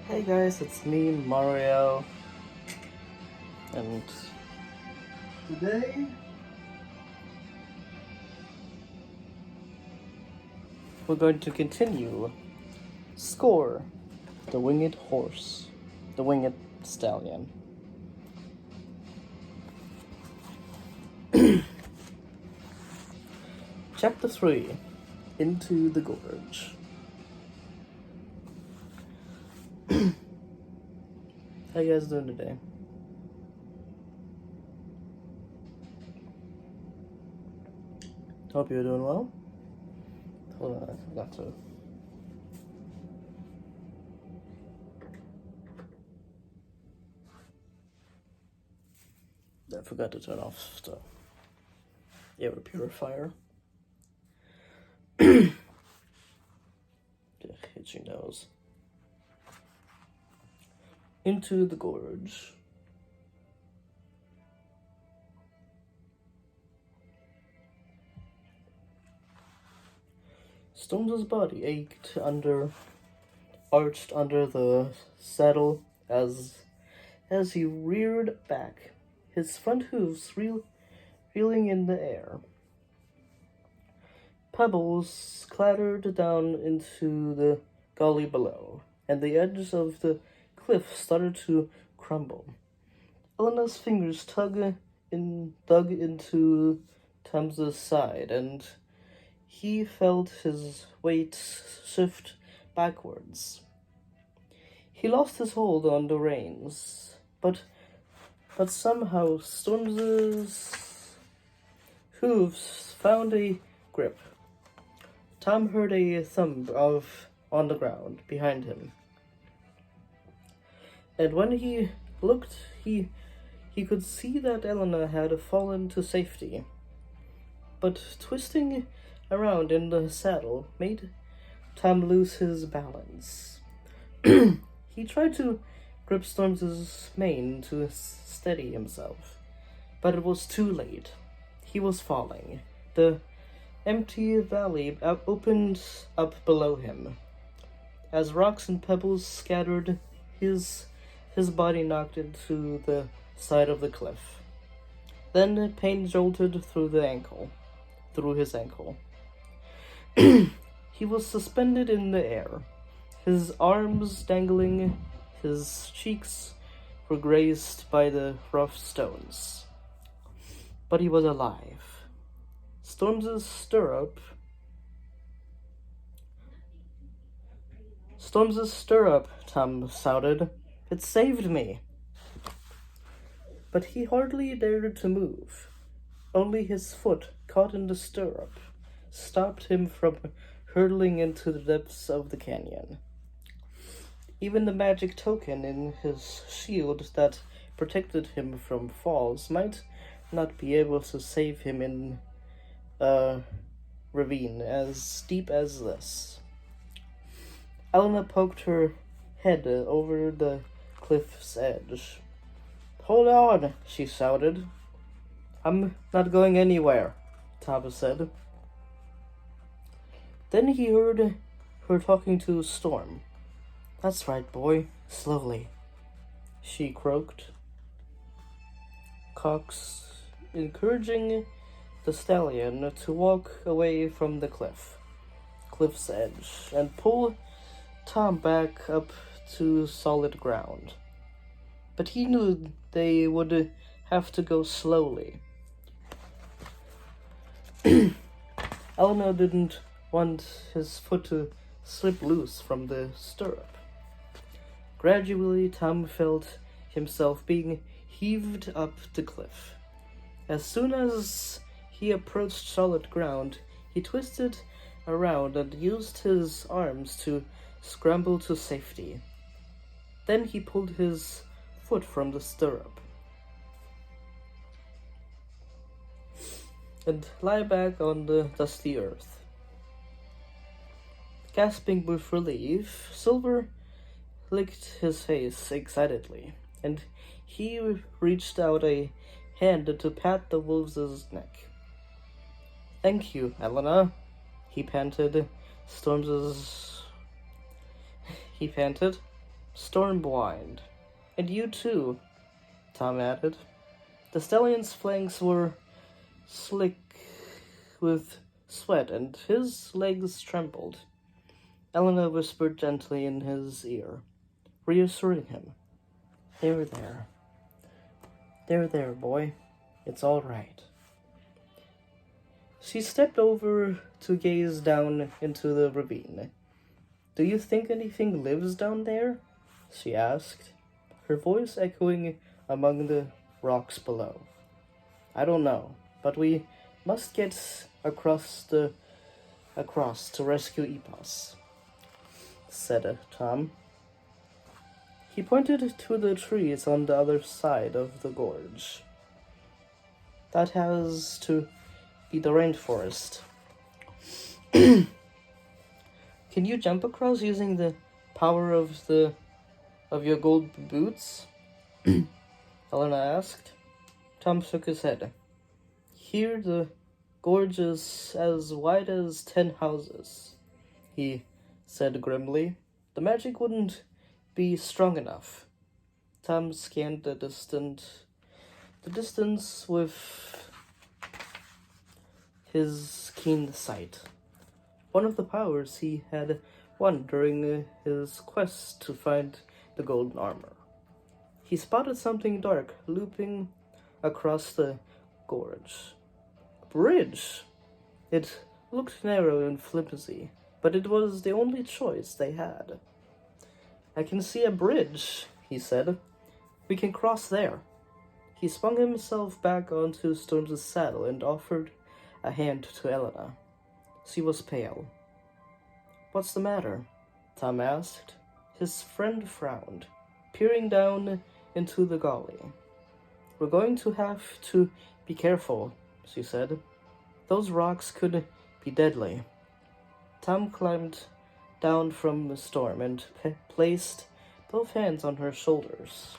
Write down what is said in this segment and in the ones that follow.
Hey guys, it's me, Mario, and today we're going to continue SKOR the Winged Horse, the Winged Stallion. Chapter 3, Into the Gorge. How you guys doing today? Hope you're doing well. Hold on, I forgot to turn off the air purifier. The itchy nose. Into the Gorge. Storm's body ached arched under the saddle as he reared back, his front hooves reeling in the air. Pebbles clattered down into the gully below, and the edge of the cliff started to crumble. Elenna's fingers dug into Tom's side, and he felt his weight shift backwards. He lost his hold on the reins, but somehow Storm's hooves found a grip. Tom heard a thump on the ground behind him, and when he looked, he could see that Elenna had fallen to safety. But twisting around in the saddle made Tom lose his balance. He tried to grip Storm's mane to steady himself, but it was too late. He was falling. The empty valley opened up below him. As rocks and pebbles scattered, his body knocked into the side of the cliff. Then pain jolted through his ankle. He was suspended in the air, his arms dangling, his cheeks were grazed by the rough stones. But he was alive. Storm's stirrup, Tom shouted. It saved me. But he hardly dared to move. Only his foot, caught in the stirrup, stopped him from hurtling into the depths of the canyon. Even the magic token in his shield that protected him from falls might not be able to save him in a ravine as deep as this. Elenna poked her head over the cliff's edge. "Hold on," she shouted. "I'm not going anywhere," Tom said. Then he heard her talking to Storm. "That's right, boy, slowly," she croaked, encouraging the stallion to walk away from the cliff's edge, and pull Tom back up to solid ground. But he knew they would have to go slowly. Elenna didn't want his foot to slip loose from the stirrup. Gradually, Tom felt himself being heaved up the cliff. As soon as he approached solid ground, he twisted around and used his arms to scramble to safety. Then he pulled his foot from the stirrup and lay back on the dusty earth. Gasping with relief, Silver licked his face excitedly, and he reached out a hand to pat the wolf's neck. "Thank you, Elenna," he panted. Stormblind. And you too, Tom added. The stallion's flanks were slick with sweat, and his legs trembled. Elenna whispered gently in his ear, reassuring him. There, there. There, there, boy. It's all right. She stepped over to gaze down into the ravine. Do you think anything lives down there? She asked, her voice echoing among the rocks below. I don't know, but we must get across to rescue Epos, said Tom. He pointed to the trees on the other side of the gorge. That has to be the rainforest. Can you jump across using the power of your gold boots? Elenna asked. Tom shook his head. Here the gorge is as wide as 10 houses, he said grimly. The magic wouldn't be strong enough. Tom scanned the distance with his keen sight. One of the powers he had won during his quest to find the golden armor. He spotted something dark looping across the gorge. A bridge! It looked narrow and flimsy, but it was the only choice they had. I can see a bridge, he said. We can cross there. He swung himself back onto Storm's saddle and offered a hand to Elenna. She was pale. What's the matter? Tom asked. His friend frowned, peering down into the gully. We're going to have to be careful, she said. Those rocks could be deadly. Tom climbed down from the storm and placed both hands on her shoulders.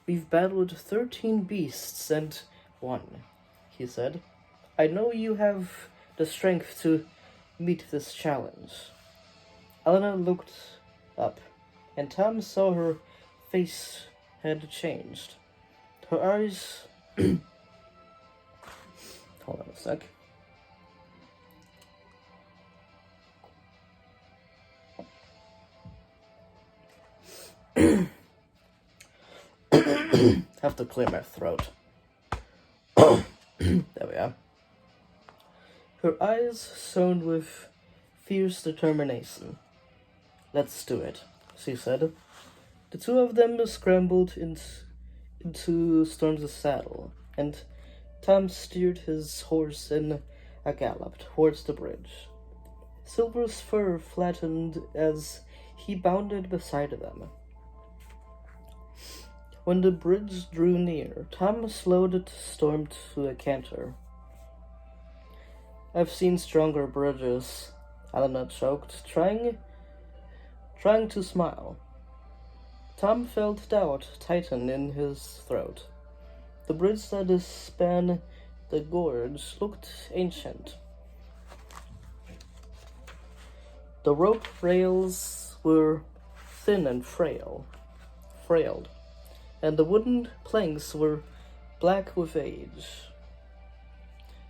We've battled 13 beasts and won, he said. I know you have the strength to meet this challenge. Elenna looked up, and Tom saw her face had changed. Her eyes... Hold on a sec. Have to clear my throat. There we are. Her eyes shone with fierce determination. Let's do it, she said. The two of them scrambled into Storm's saddle, and Tom steered his horse in a gallop towards the bridge. Silver's fur flattened as he bounded beside them. When the bridge drew near, Tom slowed Storm to a canter. I've seen stronger bridges, Elenna choked, trying to smile. Tom felt doubt tighten in his throat. The bridge that spanned the gorge looked ancient. The rope rails were thin and frailed, and the wooden planks were black with age.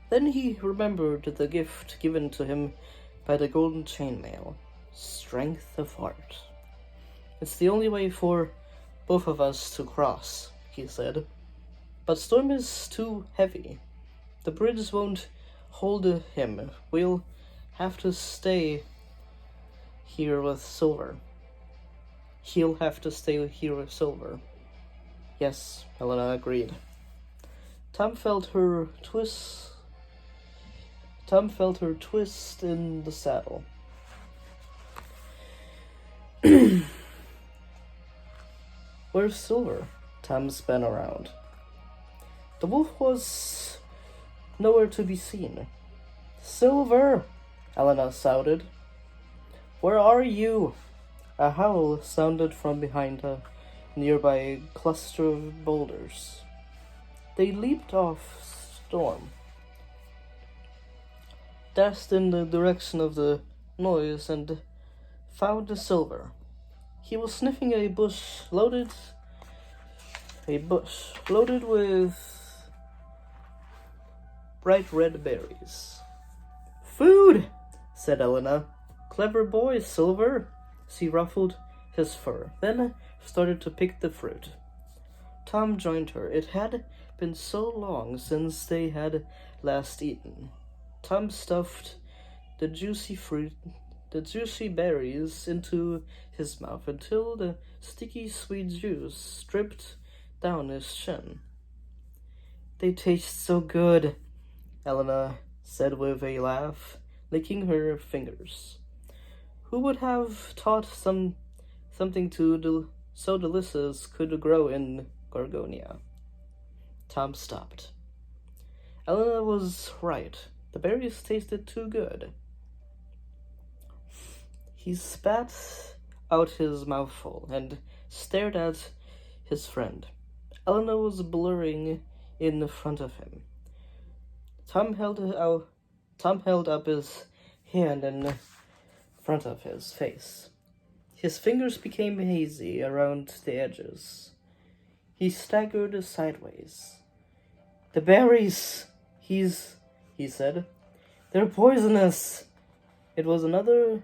Then he remembered the gift given to him by the golden chainmail, strength of heart. It's the only way for both of us to cross, he said. But Storm is too heavy. The bridge won't hold him. We'll have to stay here with Silver. He'll have to stay here with Silver. Yes, Elenna agreed. Tom felt her twist in the saddle. Where's Silver? Tom spun around. The wolf was nowhere to be seen. Silver! Elenna shouted. Where are you? A howl sounded from behind a nearby cluster of boulders. They leaped off Storm, dashed in the direction of the noise, and found the Silver. He was sniffing a bush loaded with bright red berries. "Food!" said Elenna. "Clever boy, Silver." She ruffled his fur, then started to pick the fruit. Tom joined her. It had been so long since they had last eaten. Tom stuffed the juicy berries into his mouth until the sticky sweet juice dripped down his chin. "They taste so good," Elenna said with a laugh, licking her fingers. "Who would have thought something so delicious could grow in Gorgonia?" Tom stopped. Elenna was right. The berries tasted too good. He spat out his mouthful and stared at his friend. Elenna was blurring in front of him. Tom held up his hand in front of his face. His fingers became hazy around the edges. He staggered sideways. "The berries, he said. "They're poisonous." It was another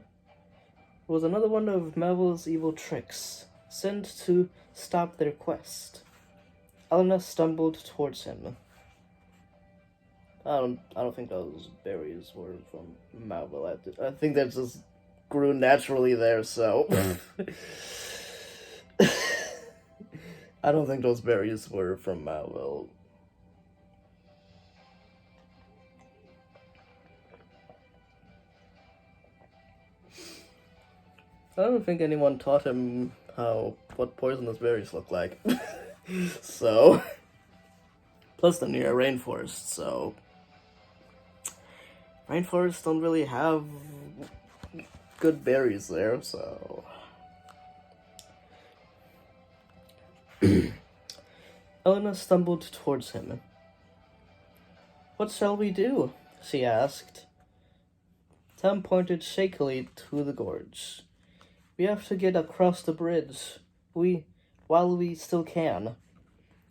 one of Melville's evil tricks, sent to stop their quest. Elenna stumbled towards him. I don't think those berries were from Melville. I think that just grew naturally there, so I don't think those berries were from Melville. I don't think anyone taught him what poisonous berries look like. So, plus they're near a rainforest, so rainforests don't really have good berries there, so Elenna stumbled towards him. "What shall we do?" she asked. Tom pointed shakily to the gorge. "We have to get across the bridge, while we still can."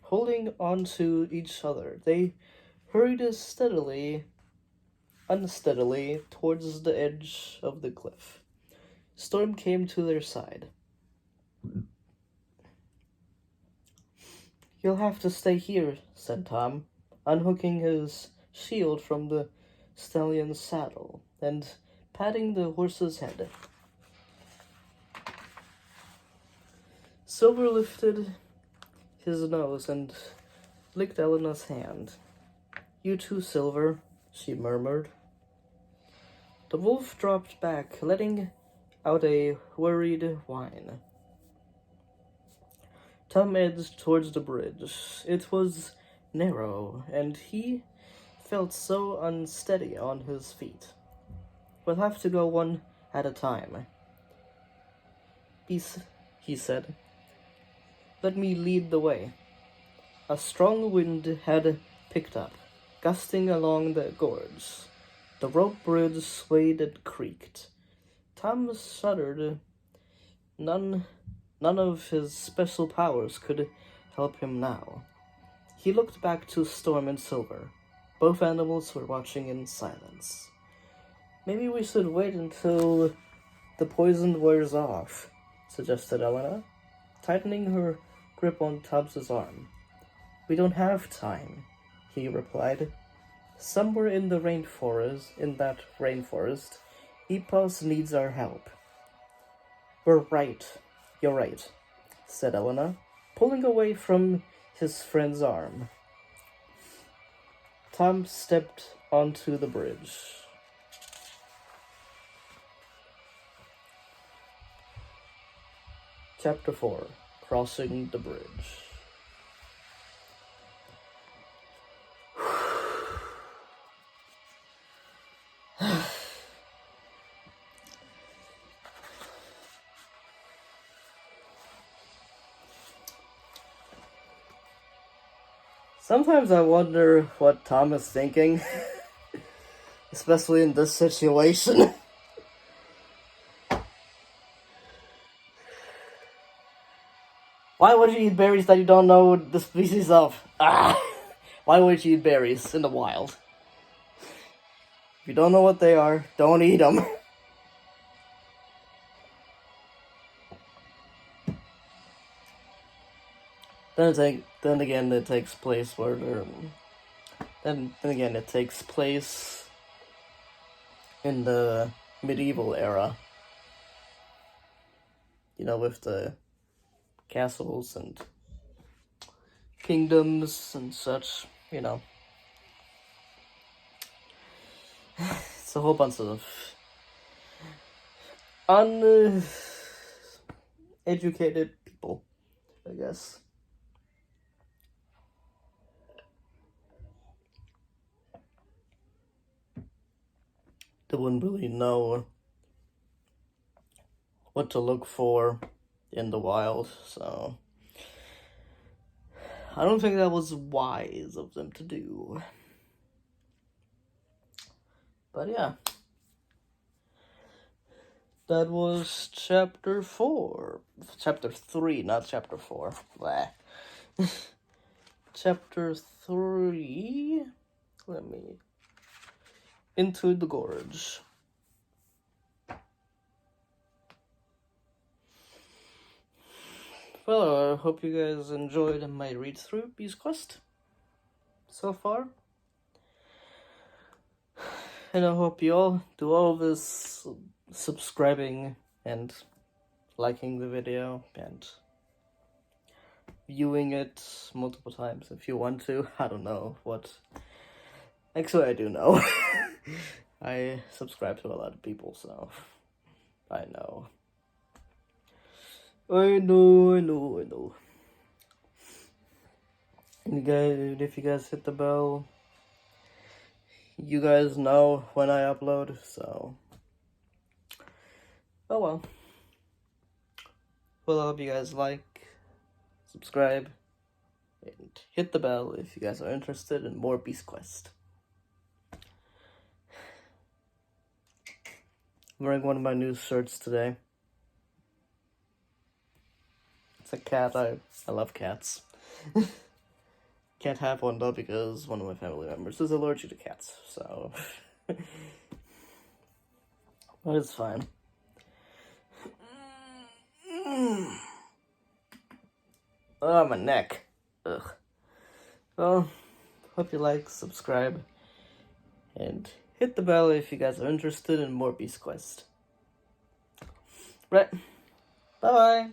Holding on to each other, they hurried unsteadily towards the edge of the cliff. Storm came to their side. "You'll have to stay here," said Tom, unhooking his shield from the stallion's saddle and patting the horse's head. Silver lifted his nose and licked Elenna's hand. "You too, Silver," she murmured. The wolf dropped back, letting out a worried whine. Tom edged towards the bridge. It was narrow, and he felt so unsteady on his feet. "We'll have to go one at a time," he said. "Let me lead the way." A strong wind had picked up, gusting along the gorge. The rope bridge swayed and creaked. Tom shuddered. None of his special powers could help him now. He looked back to Storm and Silver. Both animals were watching in silence. "Maybe we should wait until the poison wears off," suggested Elenna, tightening her grip on Tubbs's arm. "We don't have time," he replied. "Somewhere in that rainforest, Epos needs our help." You're right, said Elenna, pulling away from his friend's arm. Tom stepped onto the bridge. Chapter 4. Crossing the Bridge. Sometimes I wonder what Tom is thinking, especially in this situation. Why would you eat berries that you don't know the species of? Ah! Why would you eat berries in the wild? If you don't know what they are, don't eat them. Then again, it takes place where they're... Then again, it takes place in the medieval era. You know, with the castles and kingdoms and such, you know. It's a whole bunch of uneducated people, I guess. They wouldn't really know what to look for in the wild, so I don't think that was wise of them to do. But yeah, that was chapter 4. Chapter 3, not chapter 4. Blah. Chapter 3. Let me... Into the Gorge. Well, I hope you guys enjoyed my read-through Beast Quest so far. And I hope you all do all this subscribing and liking the video and viewing it multiple times if you want to. I don't know what. Actually, I do know. I subscribe to a lot of people, so I know. I know. And you guys, if you guys hit the bell, you guys know when I upload, so. Oh well. Well, I hope you guys like, subscribe, and hit the bell if you guys are interested in more Beast Quest. I'm wearing one of my new shirts today. It's a cat. I love cats. Can't have one though because one of my family members is allergic to cats, so. But it's fine. Oh, my neck. Ugh. Well, hope you like, subscribe, and hit the bell if you guys are interested in more Beast Quest. Right. Bye-bye.